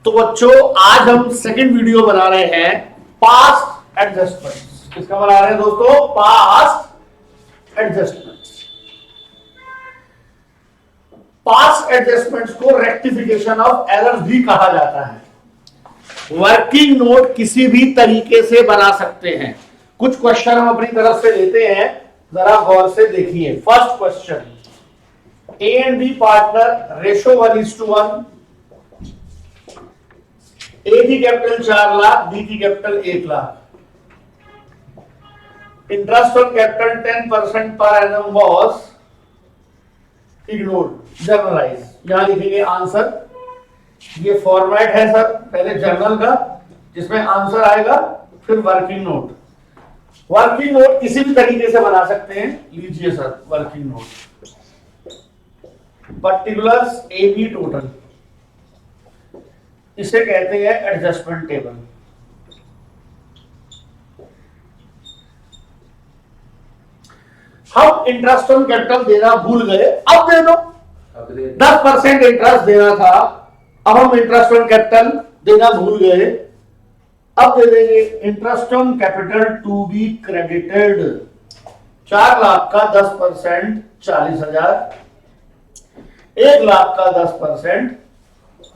तो बच्चों आज हम सेकंड वीडियो बना रहे हैं पास्ट एडजस्टमेंट्स। किसका बना रहे हैं दोस्तों? Past adjustments. पास्ट एडजस्टमेंट्स को रेक्टिफिकेशन ऑफ एरर्स भी कहा जाता है। वर्किंग नोट किसी भी तरीके से बना सकते हैं। कुछ क्वेश्चन हम अपनी तरफ से लेते हैं, जरा गौर से देखिए। First question, A and B partner, ratio 1:1। A की कैपिटल 4 लाख, बी की capital 1 lakh. Interest on capital 10% per annum was ignored, generalized. यहां लिखेंगे आंसर। ये फॉर्मेट है सर, पहले जर्नल का जिसमें आंसर आएगा, फिर वर्किंग नोट। वर्किंग नोट किसी भी तरीके से बना सकते हैं। लीजिए sir working note, particulars A B total, इसे कहते हैं एडजस्टमेंट टेबल। हम इंटरेस्ट ऑन कैपिटल देना भूल गए, अब दे दो। 10% इंटरेस्ट देना था, अब हम इंटरेस्ट ऑन कैपिटल देना भूल गए, अब दे देंगे। Interest on capital to be credited, 4 lakh का 10% 40,000, 1 लाख का 10%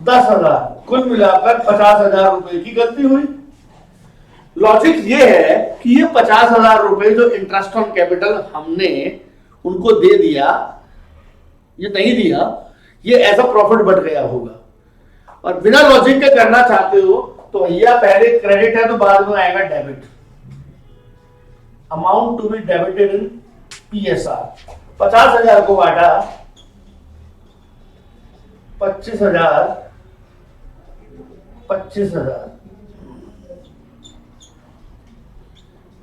10,000, कुल मिलाकर 50,000 रुपए की गलती हुई। लॉजिक ये है कि ये 50,000 रुपए जो इंटरेस्ट ऑन कैपिटल हमने उनको दे दिया, ये नहीं दिया, ये एज अ प्रॉफिट बढ़ गया होगा। और बिना लॉजिक के करना चाहते हो तो भैया पहले क्रेडिट है तो बाद में आएगा debit. Amount to be debited in PSR. 50,000 को बांटा, 25,000, 25,000,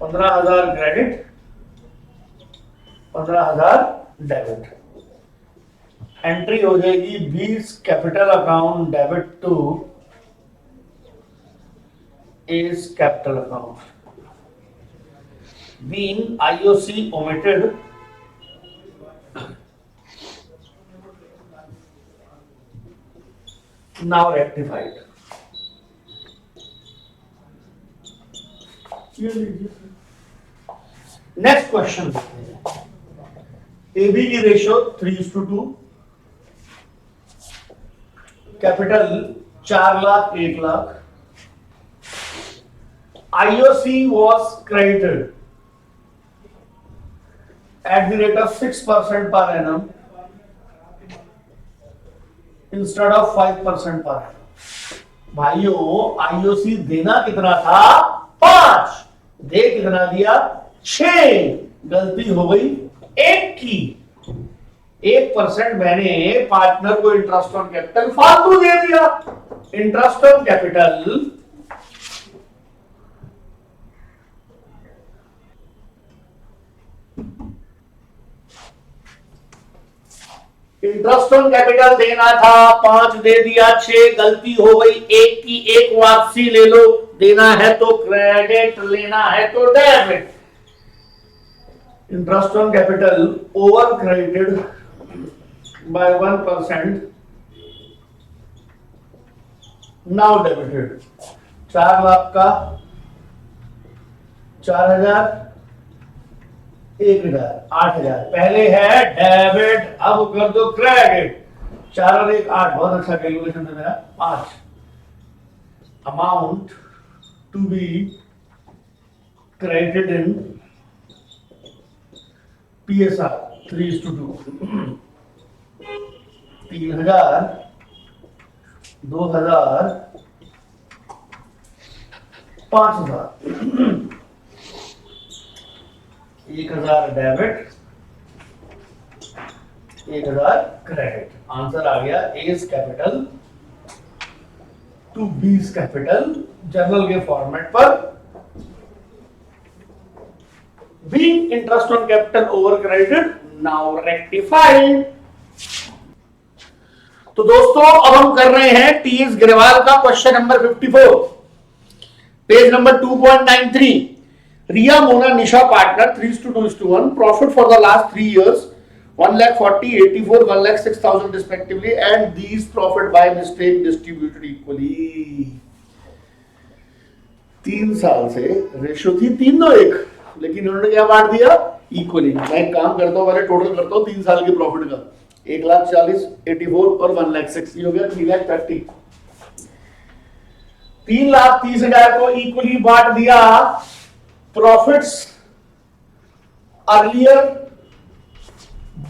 15,000 क्रेडिट, 15,000 डेबिट। एंट्री हो जाएगी 20 capital account debit to A's capital account. Being IOC omitted, now rectified। Next question देखते हैं। एबी की ratio 3:2, capital 4 lakh 1 lakh. IOC was credited at the rate of 6% per annum instead of 5% पर। भाइयों IOC देना कितना था? 5, दे कितना दिया? 6। गलती हो गई 1 की। 1% मैंने पार्टनर को इंटरेस्ट ऑन कैपिटल फालतू दे दिया। Interest on capital interest on capital देना था, 5 दे दिया, 6 गलती हो गई। 1 की 1 वापसी ले लो, देना है तो क्रेडिट, लेना है तो debit. Interest on capital over credited bye 1%, now debited. 4 lakh का 4,000, 1,000, 8,000। पहले है डेबिट, अब कर दो क्रेडिट। 4 और 1 8, बहुत अच्छा कैलकुलेशन है मेरा। 5। Amount to be credited in PSR 3:2। 3,000, 2,000, 5,000। 1,000 debit, 1,000 credit. Answer आ गया एज कैपिटल टू बीस कैपिटल, जर्नल के फॉर्मेट पर। Being interest on capital over credited, now rectified. तो दोस्तों अब हम कर रहे हैं टीएस ग्रेवाल का question number 54, page number 2.93। Ria Mona Nisha partner 3:2:1, profit for the last 3 years 1,40,000, 84, 1,06,000 respectively, and these profit by mistake distributed equally. 3 साल से रेशियो थी 3:1, लेकिन उन्होंने क्या बांट दिया? इक्वली। मैं एक काम करता हूँ, पहले टोटल करता हूँ 3 साल के प्रॉफिट का। 1,40,000, 84 और 1,06,000, ये हो गया 3,30,000। 3,30,000 को इक्वली बांट दिया। Profits earlier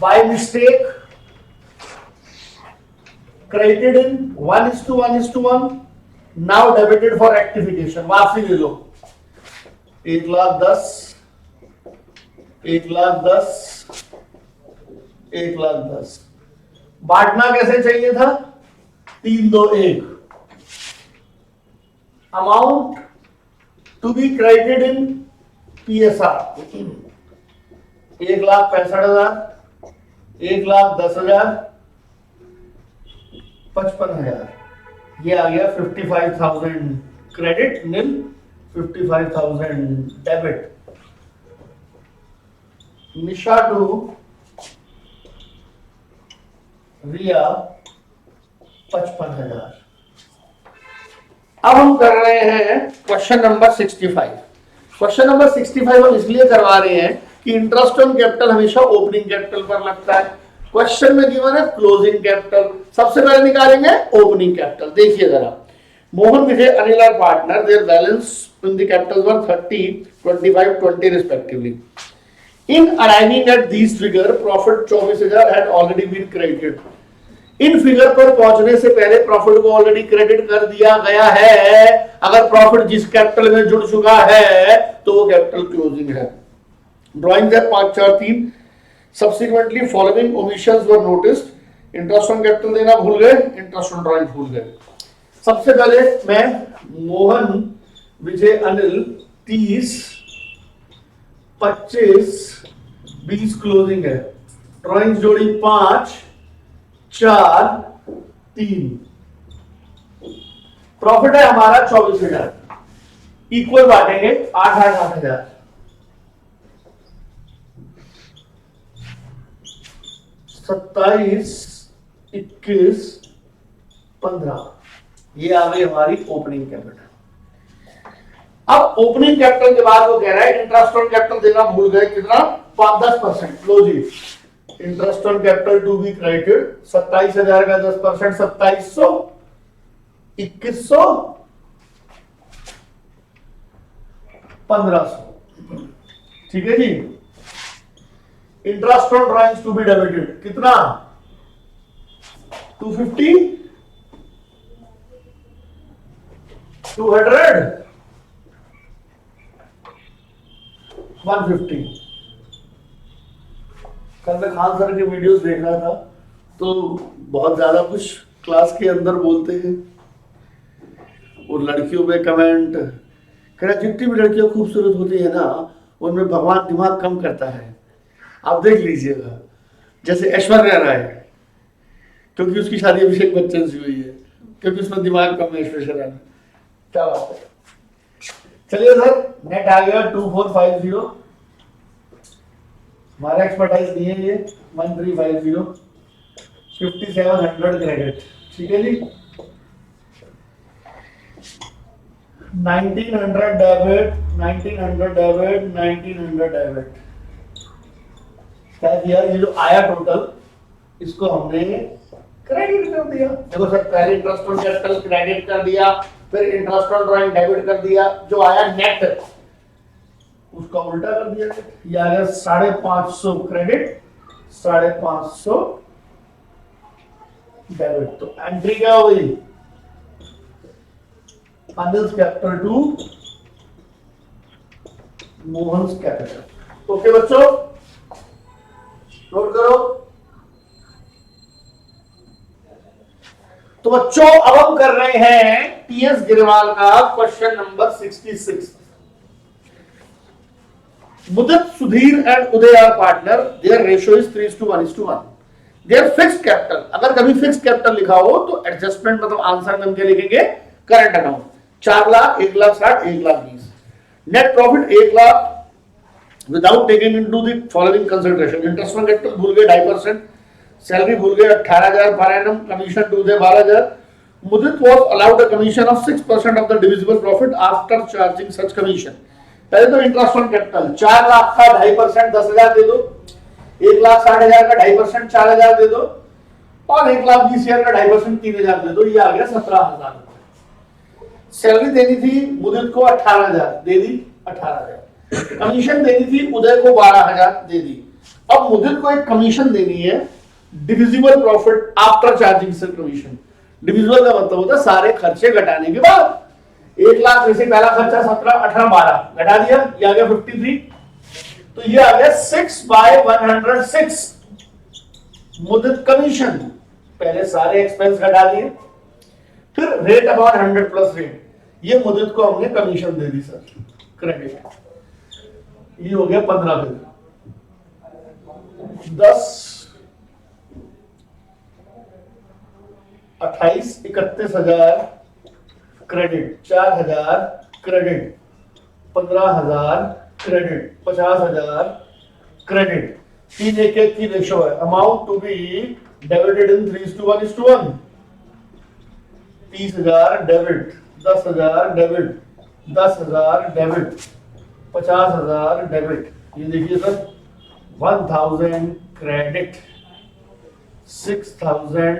by mistake credited in 1:1:1, now debited for rectification। वापसी ले लो। 1,10,000, 1,10,000, 1,10,000। बांटना कैसे चाहिए था? 3:2:1। Amount to be credited in PSR 1,65,000, 1,10,000, 55,000। ये आ गया 55,000 credit nil, 55,000 debit. Nisha to Riya 55,000। अब हम कर रहे हैं क्वेश्चन नंबर 65। क्वेश्चन नंबर 65 हम इसलिए करवा रहे हैं कि इंटरेस्ट ऑन कैपिटल हमेशा ओपनिंग कैपिटल पर लगता है। क्वेश्चन में गिवन है क्लोजिंग कैपिटल, सबसे पहले निकालेंगे ओपनिंग कैपिटल। देखिए जरा, Mohan, Vijay, Anil are partner, their balance in the capital were 30, 25, 20 respectively. In arriving at this figure profit 24,000 had already been credited. इन फिगर पर पहुंचने से पहले प्रॉफिट को ऑलरेडी क्रेडिट कर दिया गया है। अगर प्रॉफिट जिस कैपिटल में जुड़ चुका है तो वो कैपिटल क्लोजिंग है। ड्राइंग है 5, 4, 3। Subsequently following omissions were noticed. Interest on capital देना भूल गए, इंटरेस्ट ऑन ड्राइंग भूल गए। सबसे पहले मैं मोहन, विजय, अनिल 30, 25, 20 क्लोजिंग है। ड्राइंग जोड़ी 5, 4, 3। प्रॉफिट है हमारा 24,000। इक्वल बांटेंगे 8, 8, 8,000। 27, 21, 15। ये आ गई हमारी ओपनिंग कैपिटल। अब ओपनिंग कैपिटल के बाद वो कह रहा है इंटरेस्ट ऑन कैपिटल देना भूल गए। कितना? 5-10%। लो जी, interest on capital to be credited 27,000 का 10%, 2,700, 2,100, 1,500। ठीक है जी। Interest on drawings to be debited कितना? 250, 200, 150। कल मैं खान सर के वीडियोस देख रहा था तो बहुत ज्यादा कुछ क्लास के अंदर बोलते हैं और लड़कियों पे कमेंट कह रहा, जितनी भी लड़कियां खूबसूरत होती है ना उनमें भगवान दिमाग कम करता है। आप देख लीजिएगा, जैसे ऐश्वर्या राय, क्योंकि उसकी शादी अभिषेक बच्चन से हुई है, क्योंकि उसमें दिमाग कम है ऐश्वर्या राय में। क्या बात है। चलिए सर, नेट आ गया 2450। हमारा एक्सपर्टाइज नहीं है ये। 1350, 5700 क्रेडिट। ठीक है जी। 1900 डेबिट, 1900 डेबिट, 1900 डेबिट। क्या किया? ये जो आया टोटल, इसको हमने क्रेडिट कर दिया। देखो सर, पहले इंटरेस्ट ऑन कैपिटल क्रेडिट कर दिया, फिर इंटरेस्ट ऑन ड्राइंग डेबिट कर दिया। जो आया नेट उसका उल्टा कर दिया। ये आ गया 550 क्रेडिट, 550 डेबिट। तो एंट्री क्या हो गई? Anil's capital to Mohan's capital. Okay बच्चों, नोट करो। तो बच्चों अब हम कर रहे हैं टीएस गिरवाल का question number 66। Mudit, Sudhir and Uday are partner, their ratio is 3:1:1। Their fixed capital, अगर कभी फिक्स्ड कैपिटल लिखा हो तो एडजस्टमेंट मतलब आंसर में हम क्या लिखेंगे? Current account. 4 lakh, 1,60,000, 1,20,000। Net profit without taking into the following consideration. Interest on capital भूल गए 2.5%, सैलरी भूल गए 18,000 पर एनम, कमीशन टू दे 12,000। Mudit was allowed a commission of 6% of the divisible profit after charging such commission। पहले तो interest on capital 4 lakh का 2.5% 10,000 दे दो, 1,60,000 का 2.5% 4,000 दे दो, और 1,20,000 का 2.5% 3,000 दे दो, ये आ गया 17,000। सैलरी देनी थी मुदित को 18,000, दे दी 18,000। कमीशन देनी थी उदय को 12,000, दे दी। अब मुदित को एक कमीशन देनी है डिविजिबल प्रॉफिट आफ्टर चार्जिंग से कमीशन। डिविजिबल का मतलब होता है सारे खर्चे घटाने के बाद। 1 लाख में से पहला खर्चा 17, 18, 12 घटा दिया, ये आ गया 53, तो ये आ गया 6/106 मुदित कमीशन। पहले सारे एक्सपेंस घटा दिए, फिर रेट अपॉन 100 प्लस रेट, ये मुदित को हमने कमीशन दे दी सर, क्रेडिट। ये हो गया 15 bill, 10, 28, 31,000 credit, 4,000 credit, 15,000 credit, 50,000 credit. 3:1 ratio है। Amount to be debited in 3:1:1। 30,000 debit, 10,000 debit, 10,000 debit, 50,000 debit. ये देखिए sir 1,000 credit, 6,000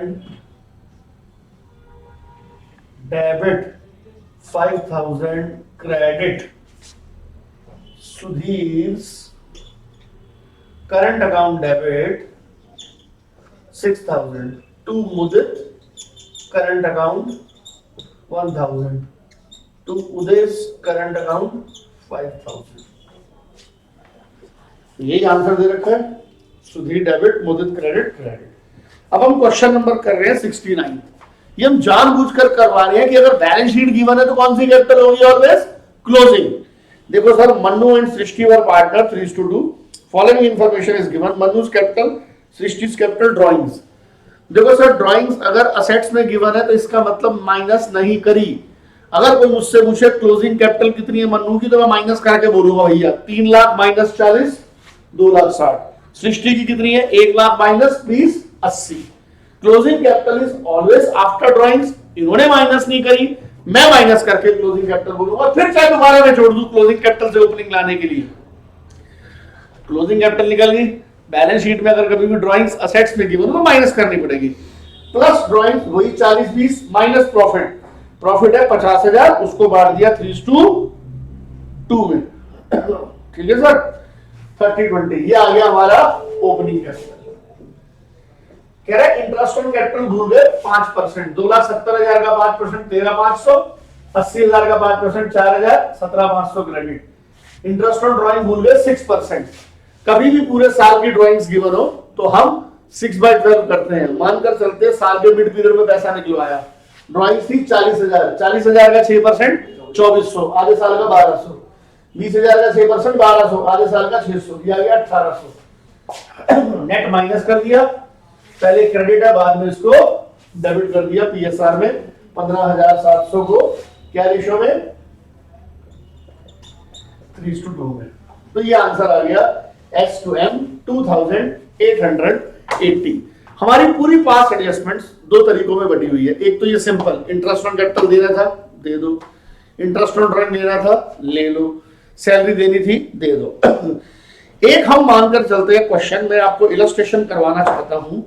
debit, 5,000 credit. Sudhir current account debit 6,000 to Mudit current account 1,000 to Uday current account 5,000। यही answer दे रखा है, सुधीर डेबिट, मुदित क्रेडिट, क्रेडिट। अब हम question number कर रहे हैं 69। ये हम जानबूझकर करवा रहे हैं कि अगर बैलेंस शीट गिवन है तो कौन सी कैपिटल होगी, ऑलवेज क्लोजिंग। देखो sir, Mannu and Srishti were partner 3:2। Following information is given. Mannu's capital, Srishti's capital, drawings. देखो सर, ड्राइंग्स अगर असेट्स में गिवन है तो इसका मतलब माइनस नहीं करी। अगर कोई मुझसे पूछे क्लोजिंग कैपिटल कितनी है मन्नू की, तो मैं माइनस करके बोलूंगा भैया 3 लाख माइनस 40, 2 लाख 60। सृष्टि की कितनी है, 1 lakh minus 20, 80। Closing capital is always after drawings. इन्होंने माइनस नहीं करी, मैं माइनस करके क्लोजिंग कैपिटल बोलूंगा। फिर चाहे दोबारा मैं छोड़ दूं क्लोजिंग कैपिटल से ओपनिंग लाने के लिए, क्लोजिंग कैपिटल निकल गई। बैलेंस शीट में अगर कभी भी ड्राइंग्स असेट्स में गिवन हो तो माइनस करनी पड़ेगी। प्लस ड्राइंग्स वही 40-20 माइनस प्रॉफिट। प्रॉफिट है 50,000, उसको बांट दिया 3:2 में। ठीक है सर, 30-20 ये आ गया हमारा ओपनिंग कैपिटल। कह रहा है इंटरेस्ट ऑन कैपिटल भूल गए 5%। 2,70,000 का 5%, 13,500। 80,000 का 5%, 4,000, 17,500 क्रेडिट। इंटरेस्ट ऑन ड्राइंग भूल गए 6%। कभी भी पूरे साल की ड्राइंग्स गिवन हो तो हम 6/12 करते हैं। मानकर चलते हैं साल के मिड पीरियड में पैसा निकलवाया, ड्राइंग्स थी 40,000, 40,000 का 6% 2,400, आधे साल का 1,200। 20,000 का 6% 1,200, आधे साल का 600, दिया गया 1,800। नेट माइनस कर दिया, पहले क्रेडिट है बाद में इसको डेबिट कर दिया पीएसआर में 15,700 को क्या रेशो में, 3:2 में। तो ये आंसर आ गया S to M 2,880। हमारी पूरी पास एडजस्टमेंट्स दो तरीकों में बटी हुई है। एक तो ये सिंपल, इंटरेस्ट ऑन कैपिटल देना था दे दो, इंटरेस्ट ऑन ड्राइंग देना था ले लो, सैलरी देनी थी दे दो। एक हम मानकर चलते हैं क्वेश्चन में, आपको इलस्ट्रेशन करवाना चाहता हूं।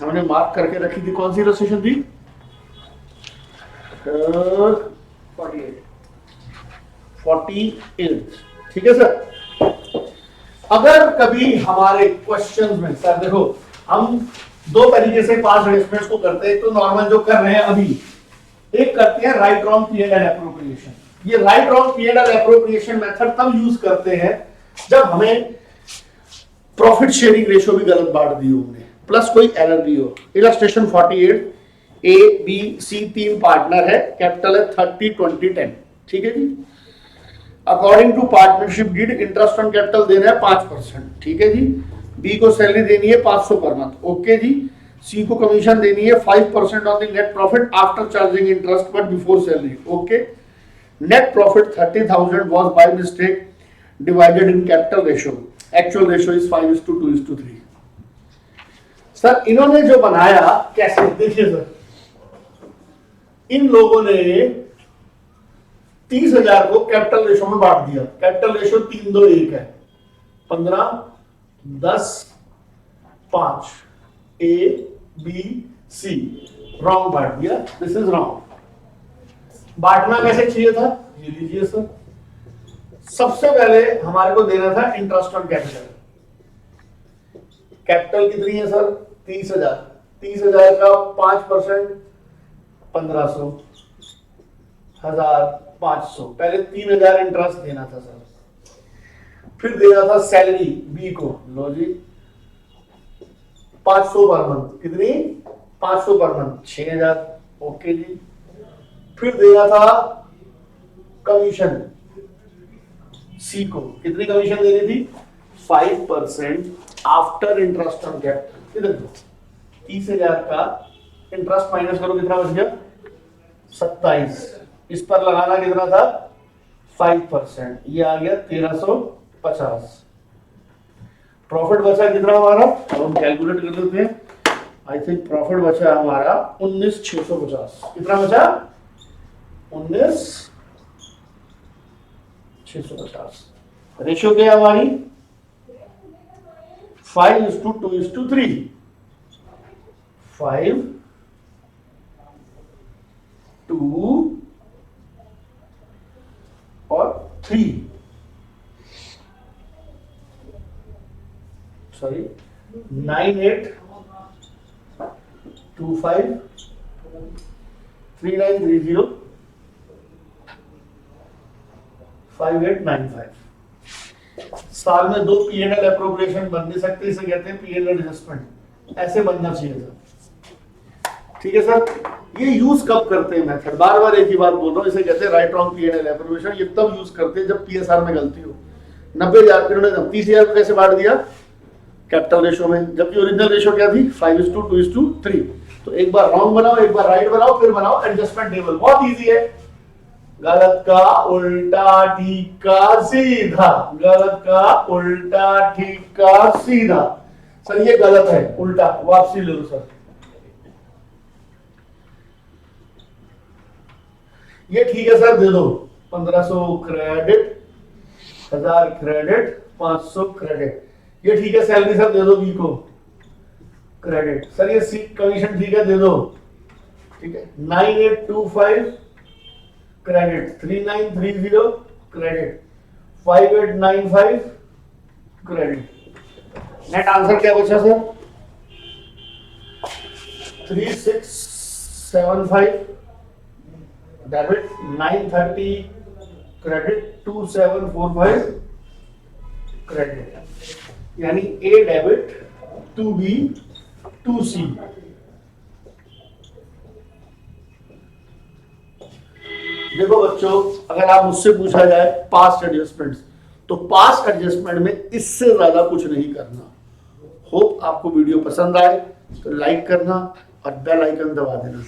हमने मार्क करके रखी थी, कौन सी इलस्ट्रेशन थी, 48। ठीक है सर। अगर कभी हमारे क्वेश्चंस में सर देखो हम दो तरीके से पास एडजस्टमेंट्स को करते हैं। तो नॉर्मल जो कर रहे हैं अभी, एक करते हैं राइट रॉन्ग P&L एप्रोप्रिएशन। ये right wrong P&L appropriation method तब यूज करते हैं जब हमें प्रॉफिट शेयरिंग रेशियो भी गलत बांट दी हो हमने, प्लस कोई एरर भी हो। Illustration 48, A, B, C 3 partner है, कैपिटल है 30, 20, 10। ठीक है जी। According to partnership deed interest on capital देना है 5%। ठीक है जी। बी को सैलरी देनी है 500 पर मंथ। ओके जी। सी को कमीशन देनी है 5% on the net profit after charging interest but before salary. Okay. Net profit 30,000 was by mistake divided in capital ratio. Actual ratio is 5:2:3. Sir इन्होंने जो बनाया कैसे, देखिए सर, इन लोगों ने 30,000 को कैपिटल रेशो में बांट दिया। कैपिटल रेशो 3:2:1 है, 15, 10, 5, A, B, C, रॉन्ग बांट दिया, दिस इज रॉन्ग। बांटना कैसे चाहिए था, ये लीजिए सर, सबसे पहले हमारे को देना था इंटरेस्ट ऑन कैपिटल। कैपिटल कितनी है सर, 30,000, 30,000 का 5% 1500, 1,500, पहले 3,000 इंटरेस्ट देना था सर, फिर देना था सैलरी बी को, लो जी 500 पर मंथ, कितनी 500 पर मंथ, 6,000, ओके जी। फिर देना था कमीशन सी को, कितनी कमीशन देनी थी, 5% आफ्टर इंटरेस्ट ऑन कैपिटल। इधर 30,000 का इंटरेस्ट माइनस करो, कितना बच गया 27, इस पर लगाना कितना था 5%, ये आ गया 1350। प्रॉफिट बचा कितना हमारा, अब हम कैलकुलेट कर लेते हैं। आई थिंक प्रॉफिट बचा हमारा 19,650, कितना बचा 19,650। रेशियो क्या है हमारी 5:2:3, 5 2 और 3, सॉरी 9825 3930 5895। साल में 2 P&L एप्रोप्रिएशन बन नहीं सकते, इसे कहते हैं P&L एडजस्टमेंट, ऐसे बनना चाहिए था। ठीक है सर, ये यूज कब करते हैं मेथड, बार बार एक ही बात बोल रहा हूँ, इसे कहते हैं राइट रॉन्ग P&L एप्रोप्रिएशन। ये तब यूज करते हैं जब PSR में गलती हो। 90,000 को इन्होंने 30,000 को कैसे बांट दिया कैपिटल रेशियो में, जबकि ओरिजिनल रेशियो क्या थी 5:2:3। तो एक बार रॉन्ग बनाओ, एक बार राइट बनाओ, फिर बनाओ एडजस्टमेंट टेबल, बहुत इजी है। गलत का उल्टा ठीक का सीधा, गलत का उल्टा ठीक का सीधा। सर ये गलत है, उल्टा, वापसी ले लो सर। ये ठीक है सर, दे दो 1500 क्रेडिट, 1000 क्रेडिट, 500 क्रेडिट। ये ठीक है, सैलरी सर दे दो बी को क्रेडिट। सर ये सी कमीशन ठीक है, दे दो, ठीक है। 9825 credit, 3930 credit, 5895 credit. Net answer क्या बचा सर 3675 डेबिट, 930 क्रेडिट, 2745 क्रेडिट, यानी ए डेबिट 2B 2C। देखो बच्चों, अगर आप मुझसे पूछा जाए पास्ट एडजस्टमेंट्स, तो पास्ट एडजस्टमेंट में इससे ज्यादा कुछ नहीं करना। होप आपको वीडियो पसंद आए तो लाइक करना और बेल आइकन दबा देना।